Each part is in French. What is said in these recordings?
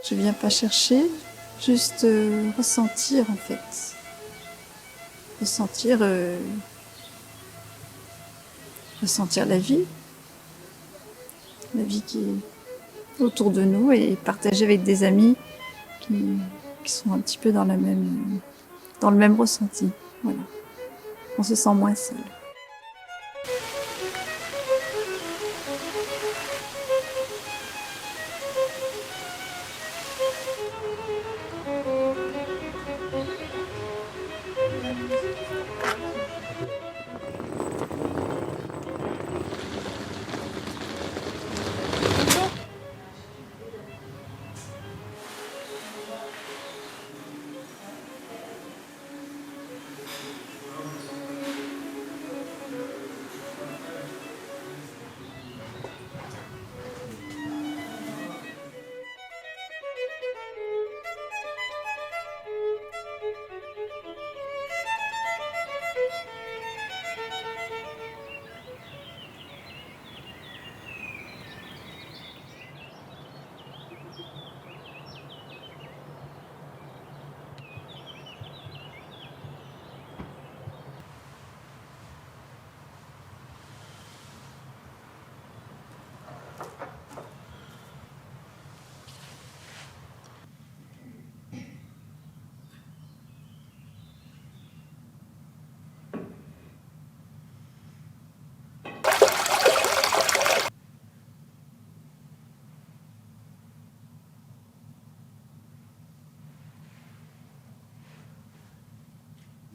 Je viens pas chercher, juste ressentir en fait. Ressentir, ressentir la vie qui est autour de nous et partager avec des amis qui sont un petit peu dans le même ressenti. Voilà. On se sent moins seul.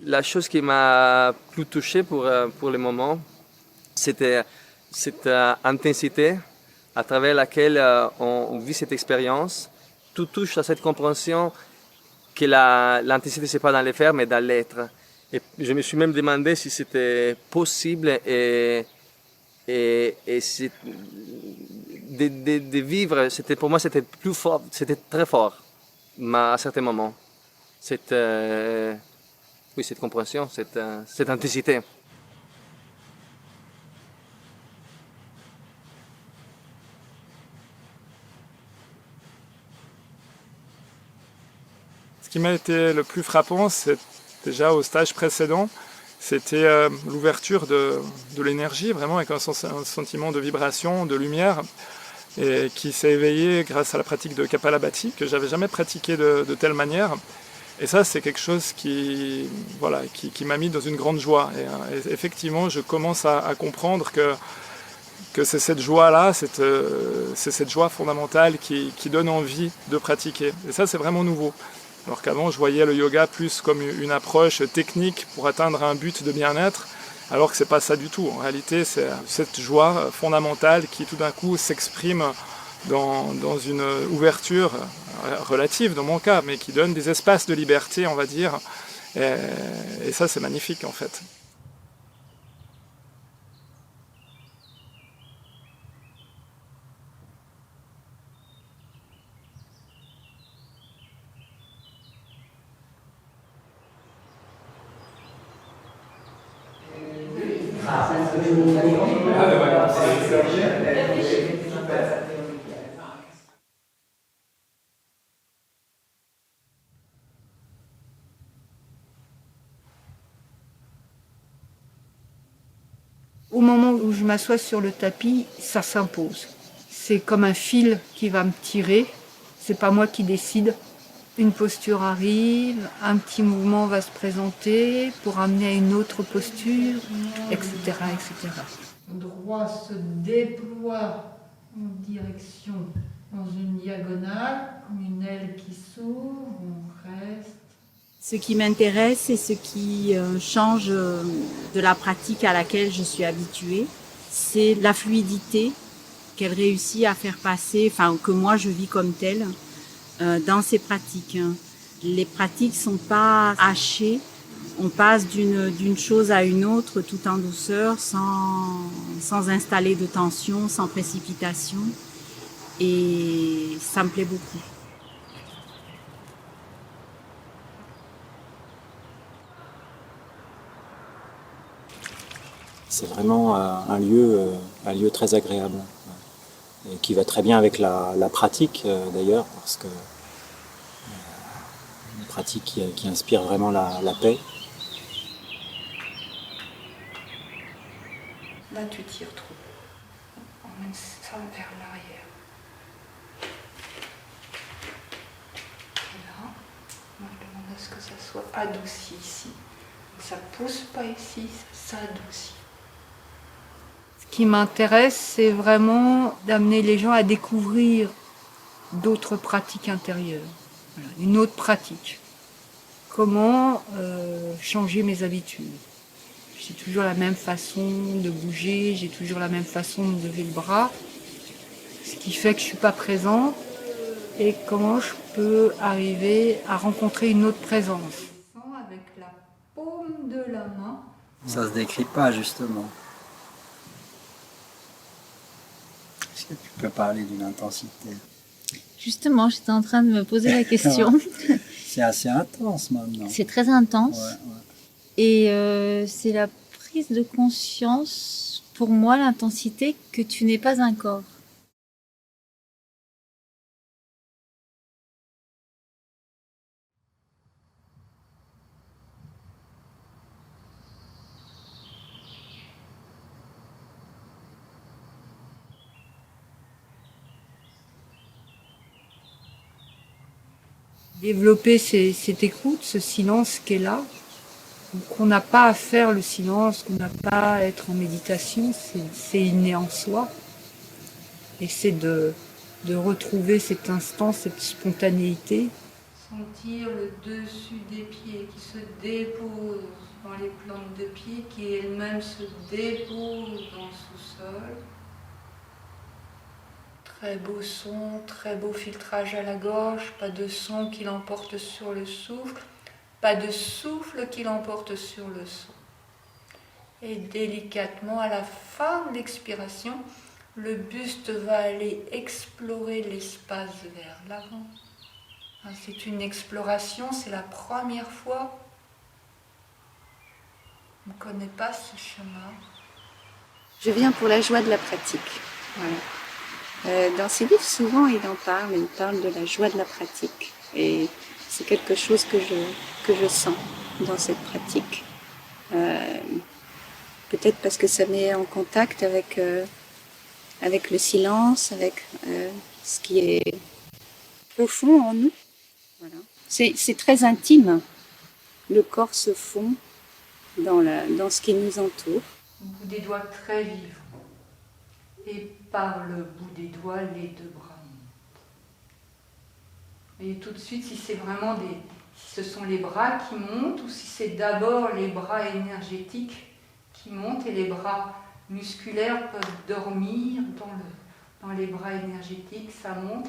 La chose qui m'a plus touché pour le moment, c'était cette intensité à travers laquelle on vit cette expérience. Tout touche à cette compréhension que l'intensité, c'est pas dans les faire, mais dans l'être. Et je me suis même demandé si c'était possible et de vivre. Pour moi, c'était plus fort, c'était très fort, mais à certains moments. Cette, oui, cette compréhension, cette intensité. Ce qui m'a été le plus frappant, c'est déjà au stage précédent, c'était l'ouverture de l'énergie, vraiment avec un sentiment de vibration, de lumière, et qui s'est éveillé grâce à la pratique de Kapalabhati, que j'avais jamais pratiqué de telle manière. Et ça, c'est quelque chose qui m'a mis dans une grande joie. Et effectivement, je commence à comprendre que c'est cette joie-là, c'est cette joie fondamentale qui donne envie de pratiquer. Et ça, c'est vraiment nouveau. Alors qu'avant, je voyais le yoga plus comme une approche technique pour atteindre un but de bien-être, alors que c'est pas ça du tout. En réalité, c'est cette joie fondamentale qui tout d'un coup s'exprime dans une ouverture relative dans mon cas, mais qui donne des espaces de liberté, on va dire. Et ça, c'est magnifique en fait. Au moment où je m'assois sur le tapis, ça s'impose. C'est comme un fil qui va me tirer. C'est pas moi qui décide. Une posture arrive, un petit mouvement va se présenter pour amener à une autre posture, etc., etc. Le droit se déploie en direction dans une diagonale, comme une aile qui s'ouvre, on reste. Ce qui m'intéresse et ce qui change de la pratique à laquelle je suis habituée, c'est la fluidité qu'elle réussit à faire passer, enfin que moi je vis comme telle, dans ces pratiques. Les pratiques sont pas hachées, on passe d'une chose à une autre tout en douceur, sans installer de tension, sans précipitation, et ça me plaît beaucoup. C'est vraiment un lieu très agréable et qui va très bien avec la pratique d'ailleurs, parce que pratique qui inspire vraiment la paix. Là, tu tires trop. Emmène ça vers l'arrière. Et là, on demande à ce que ça soit adouci ici. Ça pousse pas ici, ça s'adoucit. Ce qui m'intéresse, c'est vraiment d'amener les gens à découvrir d'autres pratiques intérieures. Voilà, une autre pratique. Comment changer mes habitudes. J'ai toujours la même façon de bouger, j'ai toujours la même façon de lever le bras, ce qui fait que je ne suis pas présente, et comment je peux arriver à rencontrer une autre présence. Avec la paume de la main. Ça se décrit pas justement. Est-ce que tu peux parler d'une intensité? Justement, j'étais en train de me poser la question. C'est assez intense maintenant. C'est très intense. Ouais. Et c'est la prise de conscience, pour moi, l'intensité, que tu n'es pas un corps. Développer cette écoute, ce silence qui est là. Qu'on n'a pas à faire le silence, qu'on n'a pas à être en méditation, c'est inné en soi. Et c'est de retrouver cet instant, cette spontanéité. Sentir le dessus des pieds qui se dépose dans les plantes de pied, qui elles-mêmes se déposent dans le sous-sol. Très beau son, très beau filtrage à la gorge, pas de son qui l'emporte sur le souffle. Pas de souffle qui l'emporte sur le son. Et délicatement, à la fin de l'expiration, le buste va aller explorer l'espace vers l'avant. C'est une exploration, c'est la première fois. On ne connaît pas ce chemin. Je viens pour la joie de la pratique. Voilà. Dans ses livres, souvent, il parle de la joie de la pratique. Et c'est quelque chose que je sens dans cette pratique. Peut-être parce que ça met en contact avec le silence, avec ce qui est profond en nous. Voilà. C'est très intime. Le corps se fond dans ce qui nous entoure. Le bout des doigts très vivant. Et par le bout des doigts, les deux bras. Et tout de suite, si c'est vraiment si ce sont les bras qui montent ou si c'est d'abord les bras énergétiques qui montent et les bras musculaires peuvent dormir dans les bras énergétiques, ça monte.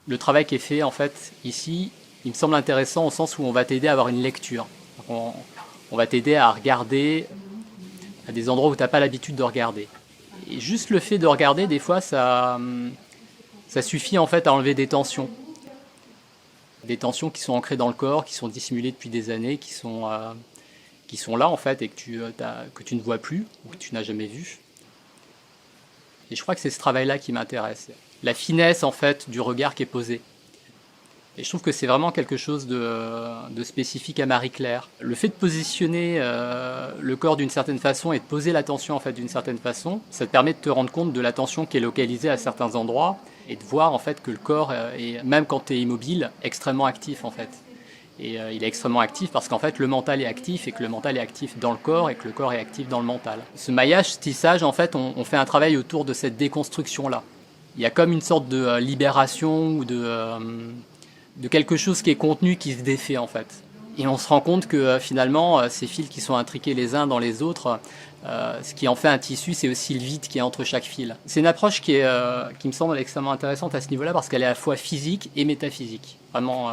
Le travail qui est fait en fait ici, il me semble intéressant au sens où on va t'aider à avoir une lecture. On va t'aider à regarder à des endroits où tu n'as pas l'habitude de regarder. Et juste le fait de regarder, des fois, ça suffit en fait à enlever des tensions. Des tensions qui sont ancrées dans le corps, qui sont dissimulées depuis des années, qui sont là en fait et que tu ne vois plus ou que tu n'as jamais vu. Et je crois que c'est ce travail-là qui m'intéresse. La finesse en fait du regard qui est posé. Et je trouve que c'est vraiment quelque chose de spécifique à Marie-Claire. Le fait de positionner le corps d'une certaine façon et de poser l'attention en fait d'une certaine façon, ça te permet de te rendre compte de l'attention qui est localisée à certains endroits et de voir en fait que le corps est, même quand tu es immobile, extrêmement actif en fait. Et il est extrêmement actif parce qu'en fait le mental est actif et que le mental est actif dans le corps et que le corps est actif dans le mental. Ce maillage, ce tissage, en fait, on fait un travail autour de cette déconstruction-là. Il y a comme une sorte de libération ou de quelque chose qui est contenu qui se défait en fait. Et on se rend compte que finalement, ces fils qui sont intriqués les uns dans les autres, ce qui en fait un tissu, c'est aussi le vide qui est entre chaque fil. C'est une approche qui me semble extrêmement intéressante à ce niveau-là parce qu'elle est à la fois physique et métaphysique. Vraiment,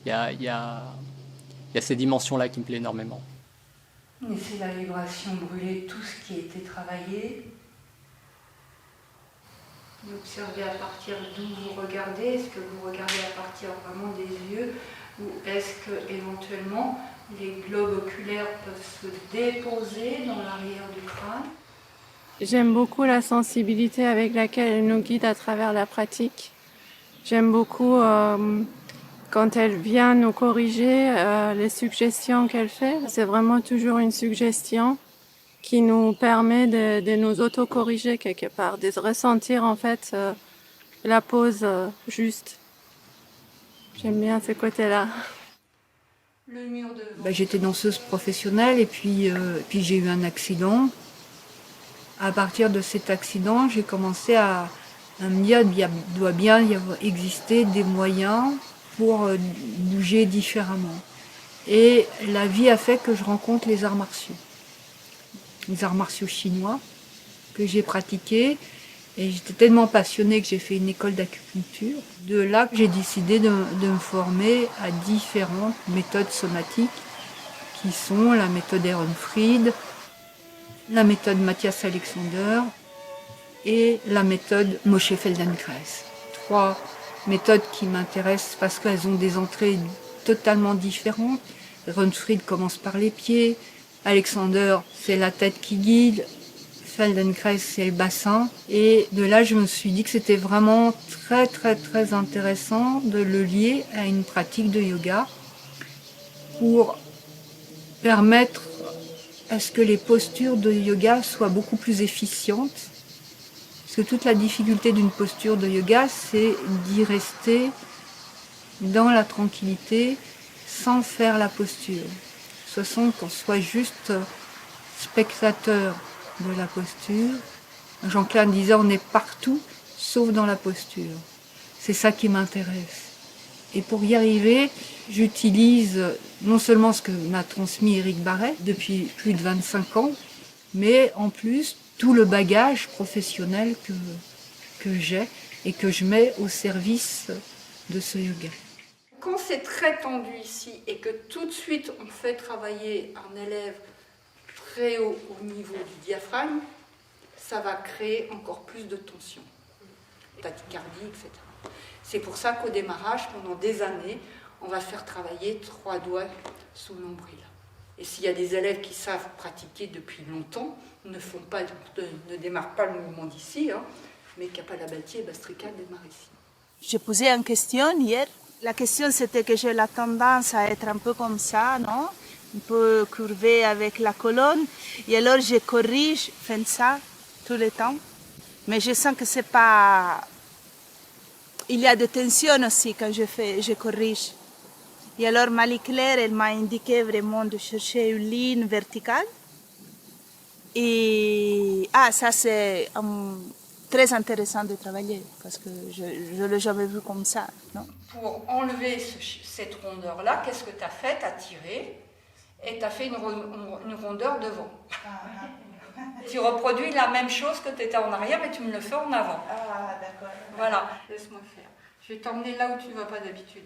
il y a ces dimensions-là qui me plaisent énormément. Laissez la vibration brûler tout ce qui a été travaillé. Observez à partir d'où vous regardez. Est-ce que vous regardez à partir vraiment des yeux ou est-ce que éventuellement les globes oculaires peuvent se déposer dans l'arrière du crâne? J'aime beaucoup la sensibilité avec laquelle elle nous guide à travers la pratique. J'aime beaucoup Quand elle vient nous corriger, les suggestions qu'elle fait, c'est vraiment toujours une suggestion qui nous permet de nous auto-corriger quelque part, de ressentir en fait la pose juste. J'aime bien ce côté-là. J'étais danseuse professionnelle et puis j'ai eu un accident. À partir de cet accident, j'ai commencé à me dire qu'il doit bien exister des moyens pour bouger différemment. Et la vie a fait que je rencontre les arts martiaux chinois que j'ai pratiqués. Et j'étais tellement passionnée que j'ai fait une école d'acupuncture. De là, j'ai décidé de me former à différentes méthodes somatiques qui sont la méthode Ehrenfried, la méthode Matthias Alexander et la méthode Moshe Feldenkrais. 3 méthodes qui m'intéressent parce qu'elles ont des entrées totalement différentes. Ehrenfried commence par les pieds, Alexander c'est la tête qui guide, Feldenkrais c'est le bassin. Et de là je me suis dit que c'était vraiment très très très intéressant de le lier à une pratique de yoga pour permettre à ce que les postures de yoga soient beaucoup plus efficientes. Parce que toute la difficulté d'une posture de yoga, c'est d'y rester dans la tranquillité sans faire la posture. De toute façon, qu'on soit juste spectateur de la posture. Jean-Claude disait on est partout sauf dans la posture. C'est ça qui m'intéresse. Et pour y arriver, j'utilise non seulement ce que m'a transmis Éric Barret depuis plus de 25 ans, mais en plus tout le bagage professionnel que j'ai et que je mets au service de ce yoga. Quand c'est très tendu ici et que tout de suite on fait travailler un élève très haut au niveau du diaphragme, ça va créer encore plus de tension, tachycardie, etc. C'est pour ça qu'au démarrage, pendant des années, on va faire travailler 3 doigts sous le nombril. Et s'il y a des élèves qui savent pratiquer depuis longtemps, ne démarrent pas le mouvement d'ici, mais Kapalabhati et Bhastrika démarrent ici. J'ai posé une question hier. La question c'était que j'ai la tendance à être un peu comme ça, non? Un peu curvée avec la colonne. Et alors je corrige, fais ça tout le temps. Mais je sens que c'est pas... Il y a des tensions aussi quand je corrige. Et alors Marie-Claire, elle m'a indiqué vraiment de chercher une ligne verticale. Et ça c'est très intéressant de travailler parce que je ne l'ai jamais vu comme ça. Non? Pour enlever cette rondeur-là, qu'est-ce que tu as fait? Tu as tiré et tu as fait une rondeur devant. Tu reproduis la même chose que tu étais en arrière, mais tu me le fais en avant. Ah, d'accord. Voilà, laisse-moi faire. Je vais t'emmener là où tu ne vas pas d'habitude.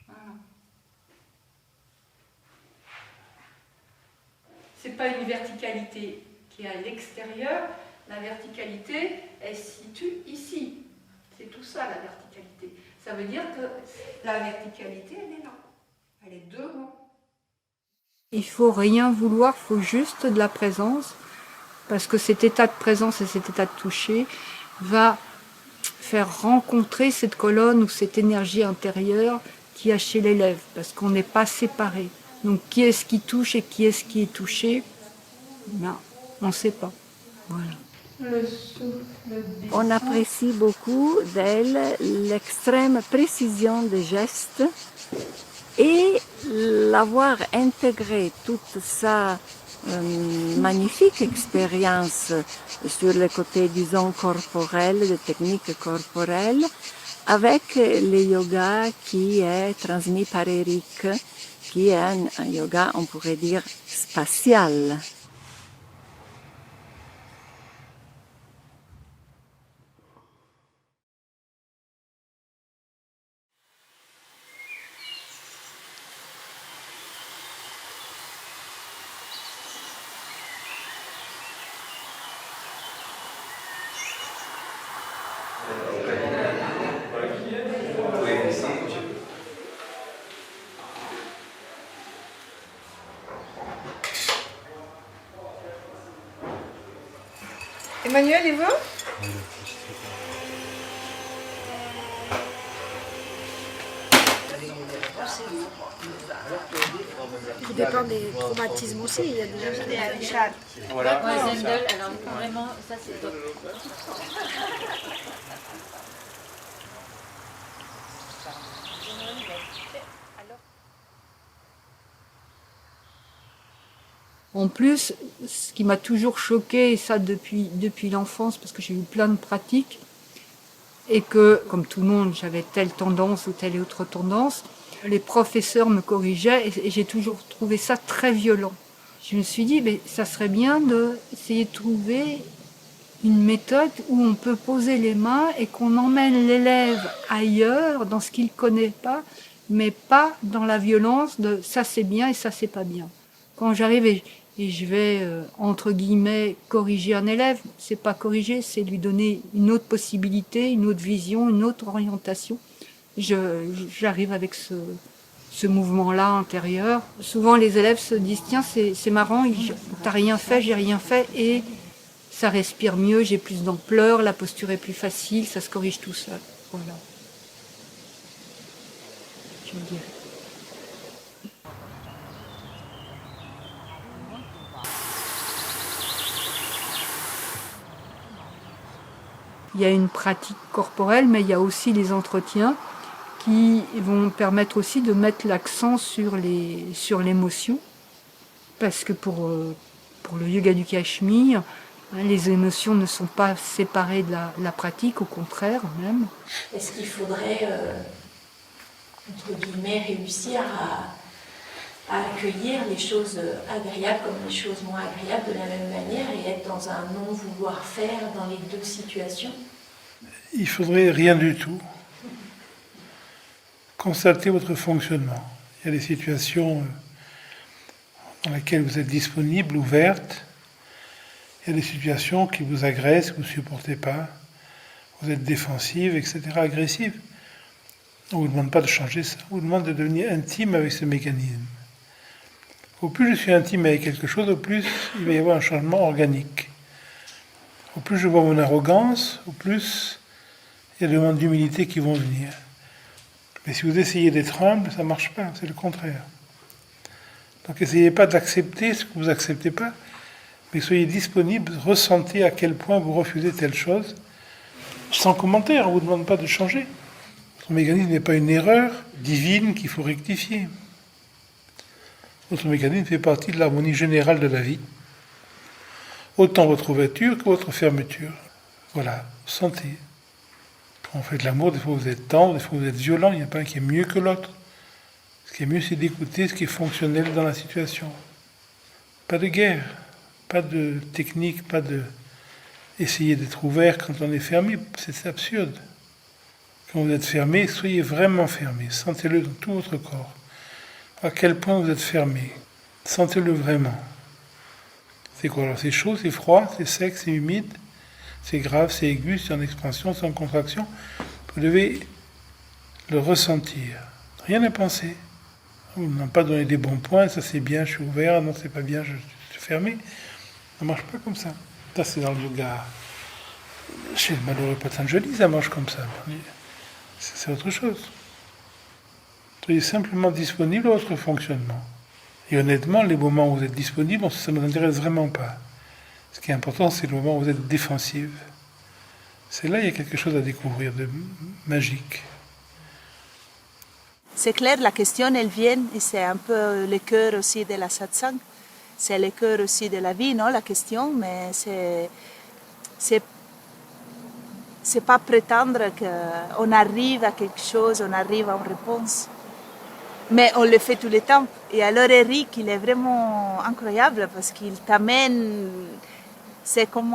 Voilà. C'est pas une verticalité qui est à l'extérieur. La verticalité, elle se situe ici. C'est tout ça, la verticalité. Ça veut dire que la verticalité, elle est là. Elle est devant. Il ne faut rien vouloir, il faut juste de la présence, parce que cet état de présence et cet état de toucher va faire rencontrer cette colonne ou cette énergie intérieure qu'il y a chez l'élève, parce qu'on n'est pas séparés. Donc qui est-ce qui touche et qui est-ce qui est touché? Ben, on ne sait pas. Voilà. On apprécie beaucoup d'elle l'extrême précision des gestes et l'avoir intégré toute sa magnifique expérience sur le côté, disons, corporel, de techniques corporelles, avec le yoga qui est transmis par Eric, qui est un yoga, on pourrait dire, spatial. Emmanuel, il veut? Tout dépend des traumatismes aussi. Il y a des gens qui ont des chartes. Voilà. Ouais, Zendel, alors vraiment, ça c'est top. En plus, ce qui m'a toujours choqué, et ça depuis l'enfance, parce que j'ai eu plein de pratiques, et que, comme tout le monde, j'avais telle tendance ou telle autre tendance, les professeurs me corrigeaient et j'ai toujours trouvé ça très violent. Je me suis dit, mais ça serait bien d'essayer de trouver une méthode où on peut poser les mains et qu'on emmène l'élève ailleurs, dans ce qu'il ne connaît pas, mais pas dans la violence de ça c'est bien et ça c'est pas bien. Quand j'arrive et je vais, entre guillemets, corriger un élève, c'est pas corriger, c'est lui donner une autre possibilité, une autre vision, une autre orientation. J'arrive avec ce mouvement-là intérieur. Souvent, les élèves se disent, tiens, c'est marrant, t'as rien fait, j'ai rien fait, et ça respire mieux, j'ai plus d'ampleur, la posture est plus facile, ça se corrige tout seul. Voilà. Je dirais. Il y a une pratique corporelle, mais il y a aussi les entretiens qui vont permettre aussi de mettre l'accent sur l'émotion. Parce que pour le yoga du Cachemire, les émotions ne sont pas séparées de la pratique, au contraire même. Est-ce qu'il faudrait, entre guillemets, réussir à accueillir les choses agréables comme les choses moins agréables de la même manière et être dans un non-vouloir-faire dans les deux situations? Il faudrait rien du tout. Constatez votre fonctionnement. Il y a des situations dans lesquelles vous êtes disponible, ouverte. Il y a des situations qui vous agressent, que vous ne supportez pas. Vous êtes défensive, etc., agressive. On ne vous demande pas de changer ça. On vous demande de devenir intime avec ce mécanisme. Au plus je suis intime avec quelque chose, au plus il va y avoir un changement organique. Au plus je vois mon arrogance, au plus il y a des moments d'humilité qui vont venir. Mais si vous essayez d'être humble, ça ne marche pas, c'est le contraire. Donc essayez pas d'accepter ce que vous n'acceptez pas, mais soyez disponible, ressentez à quel point vous refusez telle chose, sans commentaire, on ne vous demande pas de changer. Votre mécanisme n'est pas une erreur divine qu'il faut rectifier. Votre mécanisme fait partie de l'harmonie générale de la vie. Autant votre ouverture que votre fermeture. Voilà, sentez. Quand on fait de l'amour, des fois vous êtes tendre, des fois vous êtes violent, il n'y a pas un qui est mieux que l'autre. Ce qui est mieux, c'est d'écouter ce qui est fonctionnel dans la situation. Pas de guerre, pas de technique, pas de essayer d'être ouvert quand on est fermé, c'est absurde. Quand vous êtes fermé, soyez vraiment fermé, sentez-le dans tout votre corps. À quel point vous êtes fermé, sentez-le vraiment. C'est quoi alors? C'est chaud, c'est froid, c'est sec, c'est humide, c'est grave, c'est aigu, c'est en expansion, c'est en contraction. Vous devez le ressentir. Rien à penser. On ne m'a pas donné des bons points, ça c'est bien, je suis ouvert, non c'est pas bien, je suis fermé. Ça ne marche pas comme ça. Ça c'est dans le yoga. Chez le malheureux Patanjali, ça marche comme ça. C'est autre chose. Soyez simplement disponible à votre fonctionnement. Et honnêtement, les moments où vous êtes disponible, ça ne m'intéresse vraiment pas. Ce qui est important, c'est le moment où vous êtes défensive. C'est là qu'il y a quelque chose à découvrir de magique. C'est clair, la question, elle vient, et c'est un peu le cœur aussi de la satsang. C'est le cœur aussi de la vie, non, la question, mais c'est pas prétendre qu'on arrive à quelque chose, on arrive à une réponse. Mais on le fait tout le temps. Et alors Eric, il est vraiment incroyable parce qu'il t'amène, c'est comme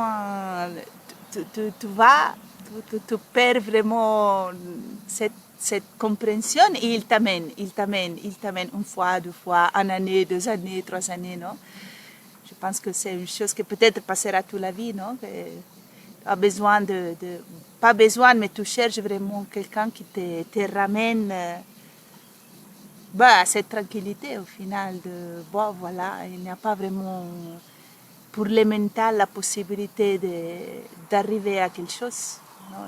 tu perds vraiment cette compréhension et il t'amène une fois, deux fois, une année, 2 années, 3 années, non? Je pense que c'est une chose qui peut-être passera toute la vie, non? Pas besoin pas besoin, mais tu cherches vraiment quelqu'un qui te ramène à cette tranquillité au final de, bon, voilà, il n'y a pas vraiment pour le mental la possibilité d'arriver à quelque chose. Non,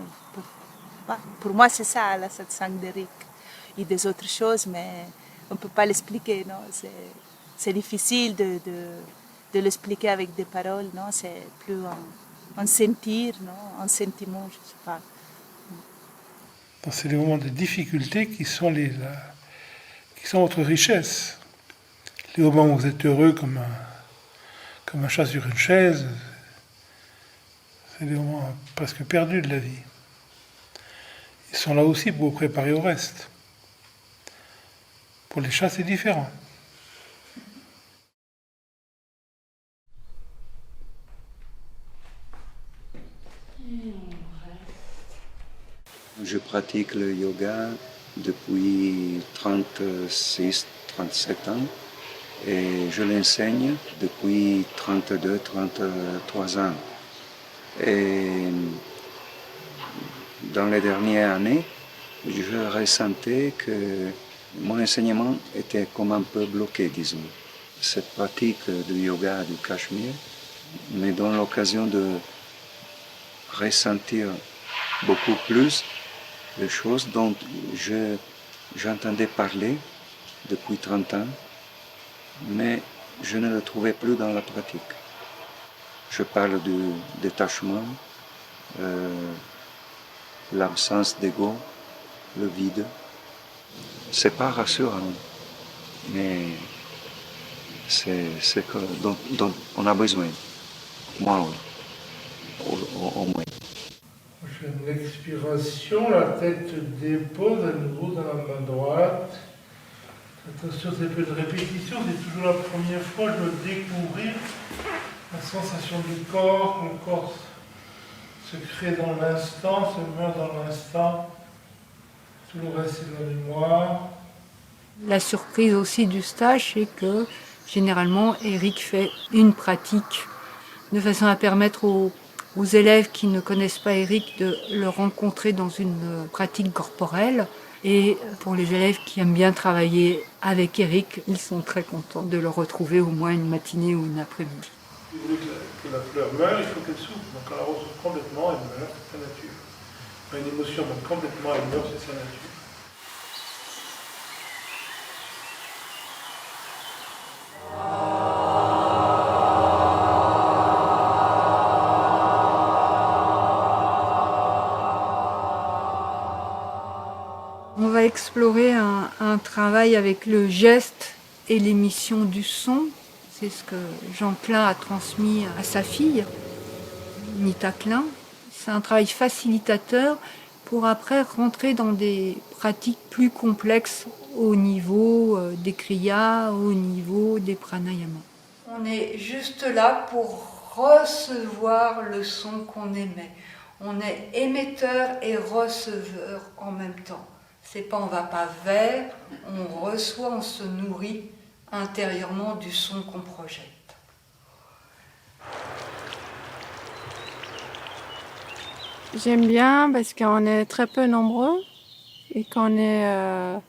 pour moi, c'est ça, la satsang d'Eric. Il y a des autres choses, mais on ne peut pas l'expliquer. C'est difficile de l'expliquer avec des paroles. Non? C'est plus un sentir, non? Un sentiment, je ne sais pas. C'est les moments de difficulté qui sont votre richesse. Les moments où vous êtes heureux comme un chat sur une chaise, c'est des moments presque perdus de la vie. Ils sont là aussi pour vous préparer au reste. Pour les chats, c'est différent. Je pratique le yoga depuis 36-37 ans et je l'enseigne depuis 32-33 ans. Et dans les dernières années, je ressentais que mon enseignement était comme un peu bloqué, disons. Cette pratique du yoga du Cachemire me donne l'occasion de ressentir beaucoup plus les choses dont j'entendais parler depuis 30 ans, mais je ne le trouvais plus dans la pratique. Je parle du détachement, l'absence d'ego, le vide. C'est pas rassurant, mais c'est ce dont on a besoin. Moi, oui. Au moins. Prochaine expiration, la tête dépose à nouveau dans la main droite. Attention, c'est peu de répétition, c'est toujours la première fois de découvrir la sensation du corps. Le corps se crée dans l'instant, se meurt dans l'instant. Tout le reste est dans la mémoire. La surprise aussi du stage, c'est que généralement, Eric fait une pratique de façon à permettre aux élèves qui ne connaissent pas Eric de le rencontrer dans une pratique corporelle. Et pour les élèves qui aiment bien travailler avec Eric, ils sont très contents de le retrouver au moins une matinée ou une après-midi. Si vous voulez que la fleur meure, il faut qu'elle souffre. Donc quand la rose souffre complètement, elle meurt, c'est sa nature. Quand une émotion meurt complètement, elle meurt, c'est sa nature. On va explorer un travail avec le geste et l'émission du son. C'est ce que Jean Klein a transmis à sa fille, Nita Klein. C'est un travail facilitateur pour après rentrer dans des pratiques plus complexes au niveau des kriyas, au niveau des pranayamas. On est juste là pour recevoir le son qu'on émet. On est émetteur et receveur en même temps. C'est pas on va pas vers, on reçoit, on se nourrit intérieurement du son qu'on projette. J'aime bien parce qu'on est très peu nombreux et qu'on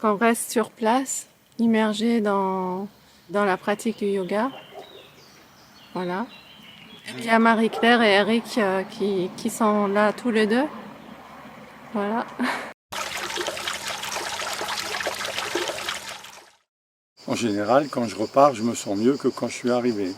reste sur place, immergé dans la pratique du yoga. Voilà. Il y a Marie-Claire et Eric qui sont là tous les deux. Voilà. En général, quand je repars, je me sens mieux que quand je suis arrivé.